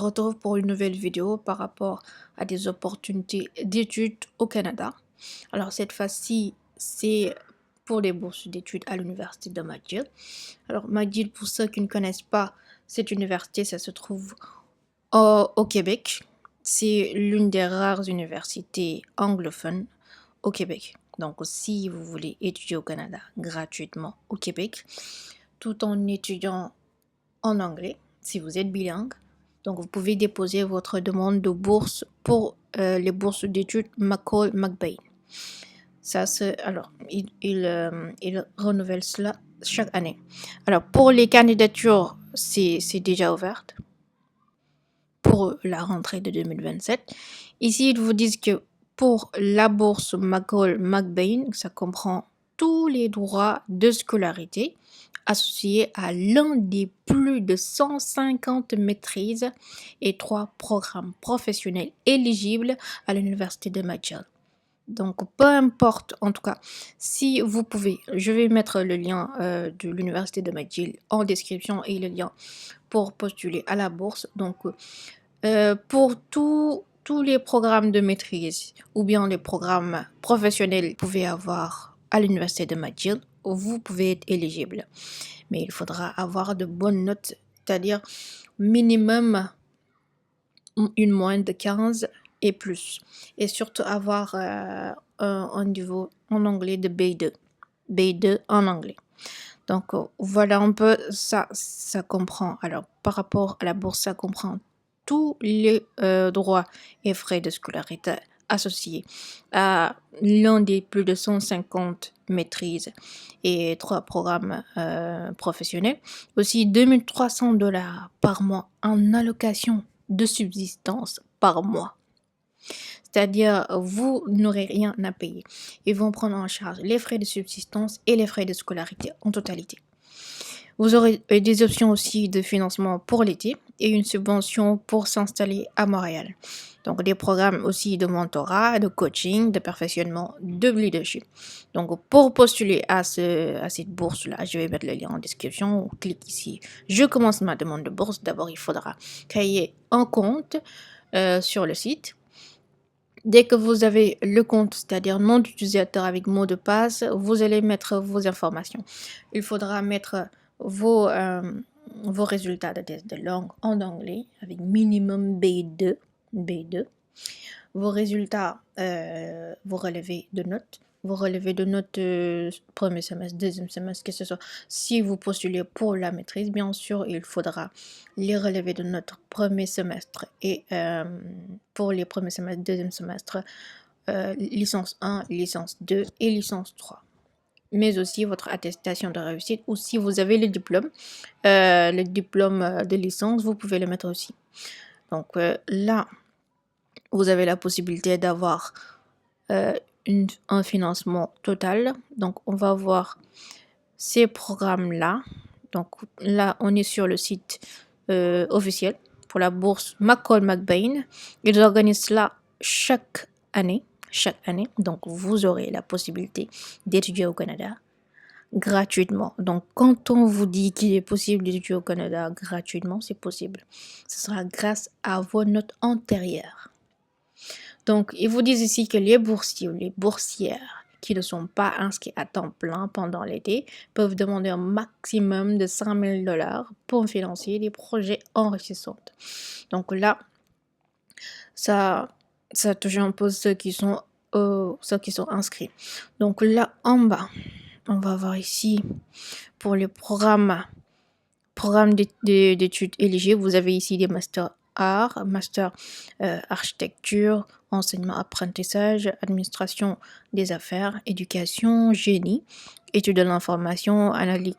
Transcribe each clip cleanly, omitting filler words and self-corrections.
Retrouve pour une nouvelle vidéo par rapport à des opportunités d'études au Canada. Alors cette fois-ci, c'est pour les bourses d'études à l'université de McGill. Alors McGill, pour ceux qui ne connaissent pas cette université, ça se trouve au Québec. C'est l'une des rares universités anglophones au Québec. Donc si vous voulez étudier au Canada gratuitement au Québec, tout en étudiant en anglais, si vous êtes bilingue, donc vous pouvez déposer votre demande de bourse pour les bourses d'études McCall-McBain. Alors, il renouvelle cela chaque année. Alors, pour les candidatures, c'est déjà ouvert pour la rentrée de 2027. Ici, ils vous disent que pour la bourse McCall-McBain, ça comprend tous les droits de scolarité associés à l'un des plus de 150 maîtrises et 3 programmes professionnels éligibles à l'université de McGill. Donc, peu importe, en tout cas, si vous pouvez, je vais mettre le lien de l'université de McGill en description et le lien pour postuler à la bourse. Donc, pour tous les programmes de maîtrise ou bien les programmes professionnels que vous pouvez avoir à l'université de McGill, vous pouvez être éligible. Mais il faudra avoir de bonnes notes, c'est-à-dire minimum une moyenne de 15 et plus. Et surtout avoir un niveau en anglais de B2. B2 en anglais. Donc voilà un peu, ça comprend. Alors par rapport à la bourse, ça comprend tous les droits et frais de scolarité associés à l'un des plus de 150 maîtrises et 3 programmes professionnels. Aussi 2300$ par mois en allocation de subsistance par mois. C'est-à-dire, vous n'aurez rien à payer. Ils vont prendre en charge les frais de subsistance et les frais de scolarité en totalité. Vous aurez des options aussi de financement pour l'été et une subvention pour s'installer à Montréal. Donc, des programmes aussi de mentorat, de coaching, de perfectionnement, de leadership. Donc, pour postuler à cette bourse-là, je vais mettre le lien en description. On clique ici. Je commence ma demande de bourse. D'abord, il faudra créer un compte sur le site. Dès que vous avez le compte, c'est-à-dire nom d'utilisateur avec mot de passe, vous allez mettre vos informations. Il faudra mettre vos résultats de test de langue en anglais avec minimum B2. Vos résultats, vos relevés de notes. Vos relevés de notes premier semestre, deuxième semestre, que ce soit. Si vous postulez pour la maîtrise, bien sûr, il faudra les relevés de notes premier semestre et pour les premiers semestres, deuxième semestre, licence 1, licence 2 et licence 3. Mais aussi votre attestation de réussite, ou si vous avez le diplôme de licence, vous pouvez le mettre aussi. Donc là, vous avez la possibilité d'avoir un financement total. Donc, on va voir ces programmes-là. Donc, là, on est sur le site officiel pour la bourse McCall-McBain. Ils organisent cela chaque année. Donc, vous aurez la possibilité d'étudier au Canada gratuitement. Donc, quand on vous dit qu'il est possible d'étudier au Canada gratuitement, c'est possible. Ce sera grâce à vos notes antérieures. Donc, ils vous disent ici que les boursiers ou les boursières qui ne sont pas inscrits à temps plein pendant l'été peuvent demander un maximum de 5 000$ pour financer des projets enrichissants. Donc là, ça touche un peu ceux qui sont inscrits. Donc là, en bas, on va voir ici pour les programmes d'études éligibles. Vous avez ici des masters art, master architecture, enseignement, apprentissage, administration des affaires, éducation, génie, études de l'information, analyse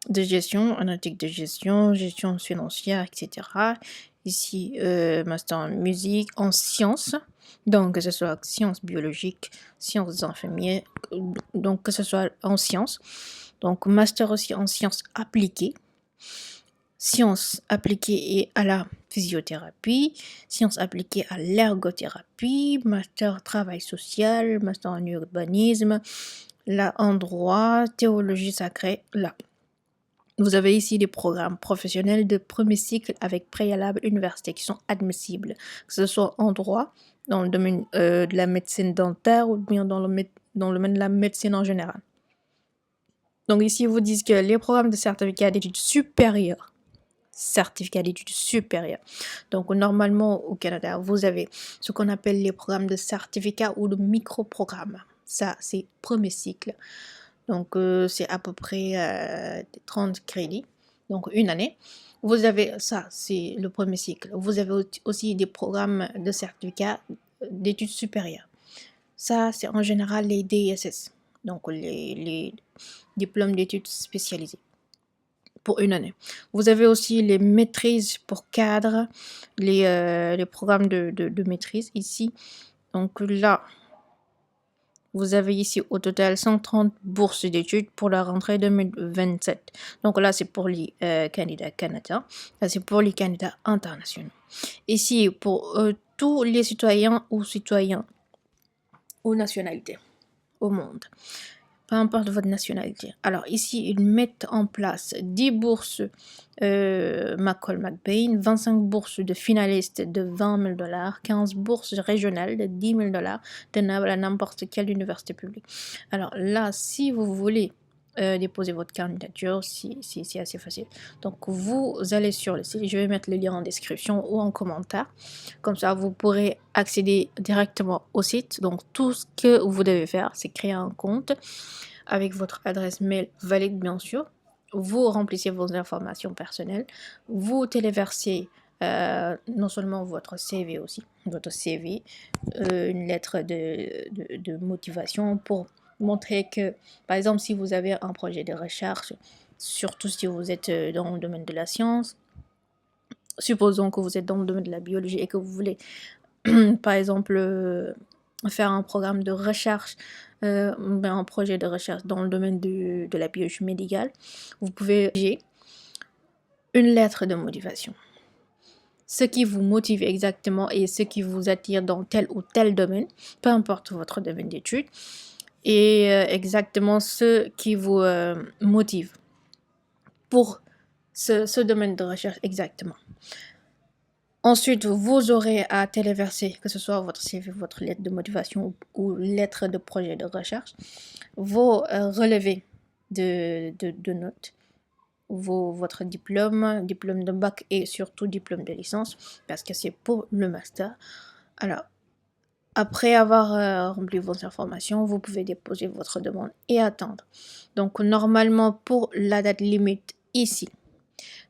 de gestion, analytique de gestion, gestion financière, etc. Ici, master en musique, en sciences, donc que ce soit sciences biologiques, sciences infirmières, donc que ce soit en sciences. Donc, master aussi en sciences appliquées et à la physiothérapie, sciences appliquées à l'ergothérapie, master travail social, master en urbanisme, là en droit, théologie sacrée, là. Vous avez ici des programmes professionnels de premier cycle avec préalable université qui sont admissibles, que ce soit en droit, dans le domaine de la médecine dentaire ou bien dans le domaine de la médecine en général. Donc ici, ils vous disent que les programmes de certificat d'études supérieures, donc normalement au Canada, vous avez ce qu'on appelle les programmes de certificat ou de micro-programmes. Ça, c'est premier cycle. Donc, c'est à peu près 30 crédits, donc une année. Vous avez ça, c'est le premier cycle. Vous avez aussi des programmes de certificat d'études supérieures. Ça, c'est en général les DSS, donc les diplômes d'études spécialisées pour une année. Vous avez aussi les maîtrises pour cadre, les programmes de maîtrise ici. Donc là, vous avez ici au total 130 bourses d'études pour la rentrée 2027. Donc là, c'est pour les candidats canadiens. Là, c'est pour les candidats internationaux. Ici, pour tous les citoyens ou nationalités au monde. Peu importe votre nationalité. Alors ici, ils mettent en place 10 bourses McCall McBain, 25 bourses de finalistes de 20 000 $, 15 bourses régionales de 10 000 $, tenables à n'importe quelle université publique. Alors là, si vous voulez déposer votre candidature, c'est assez facile. Donc vous allez sur le site, je vais mettre le lien en description ou en commentaire. Comme ça, vous pourrez accéder directement au site. Donc tout ce que vous devez faire, c'est créer un compte avec votre adresse mail valide bien sûr. Vous remplissez vos informations personnelles. Vous téléversez non seulement votre CV aussi, une lettre de motivation pour montrer que, par exemple, si vous avez un projet de recherche, surtout si vous êtes dans le domaine de la science, supposons que vous êtes dans le domaine de la biologie et que vous voulez, par exemple, faire un programme de recherche, un projet de recherche dans le domaine de la biologie médicale, vous pouvez rédiger une lettre de motivation. Ce qui vous motive exactement et ce qui vous attire dans tel ou tel domaine, peu importe votre domaine d'études, et exactement ce qui vous motive pour ce domaine de recherche exactement. Ensuite, vous aurez à téléverser, que ce soit votre CV, votre lettre de motivation ou lettre de projet de recherche, vos relevés de notes, votre diplôme de bac et surtout diplôme de licence, parce que c'est pour le master. Alors, après avoir rempli vos informations, vous pouvez déposer votre demande et attendre. Donc, normalement, pour la date limite ici,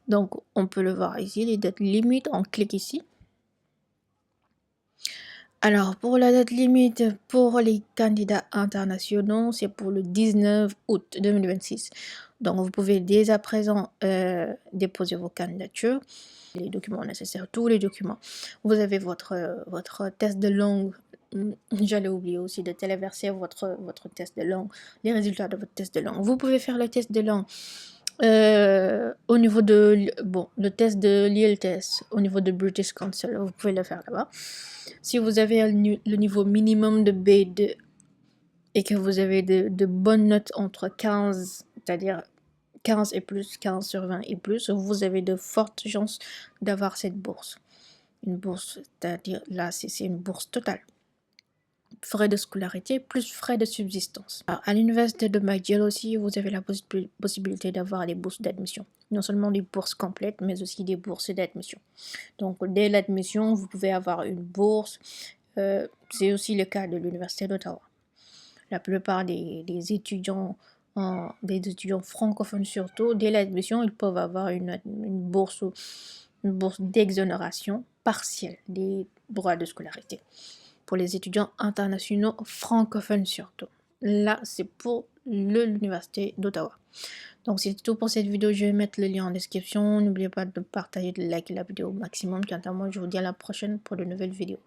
donc on peut le voir ici, les dates limites, on clique ici. Alors, pour la date limite pour les candidats internationaux, c'est pour le 19 août 2026. Donc, vous pouvez dès à présent déposer vos candidatures, les documents nécessaires, tous les documents. Vous avez votre test de langue. J'allais oublier aussi de téléverser votre test de langue, les résultats de votre test de langue. Vous pouvez faire le test de langue au niveau de, le test de l'IELTS, au niveau de British Council, vous pouvez le faire là-bas. Si vous avez le niveau minimum de B2 et que vous avez de bonnes notes entre 15, c'est-à-dire 15 et plus, 15 sur 20 et plus, vous avez de fortes chances d'avoir cette bourse. Une bourse, c'est-à-dire là, c'est une bourse totale. Frais de scolarité plus frais de subsistance. Alors, à l'université de McGill aussi, vous avez la possibilité d'avoir des bourses d'admission. Non seulement des bourses complètes, mais aussi des bourses d'admission. Donc, dès l'admission, vous pouvez avoir une bourse. C'est aussi le cas de l'université d'Ottawa. La plupart des étudiants francophones surtout, dès l'admission, ils peuvent avoir une bourse d'exonération partielle des droits de scolarité. Pour les étudiants internationaux francophones surtout. Là, c'est pour l'université d'Ottawa. Donc, c'est tout pour cette vidéo. Je vais mettre le lien en description. N'oubliez pas de partager, de liker la vidéo au maximum. Quant à moi, je vous dis à la prochaine pour de nouvelles vidéos.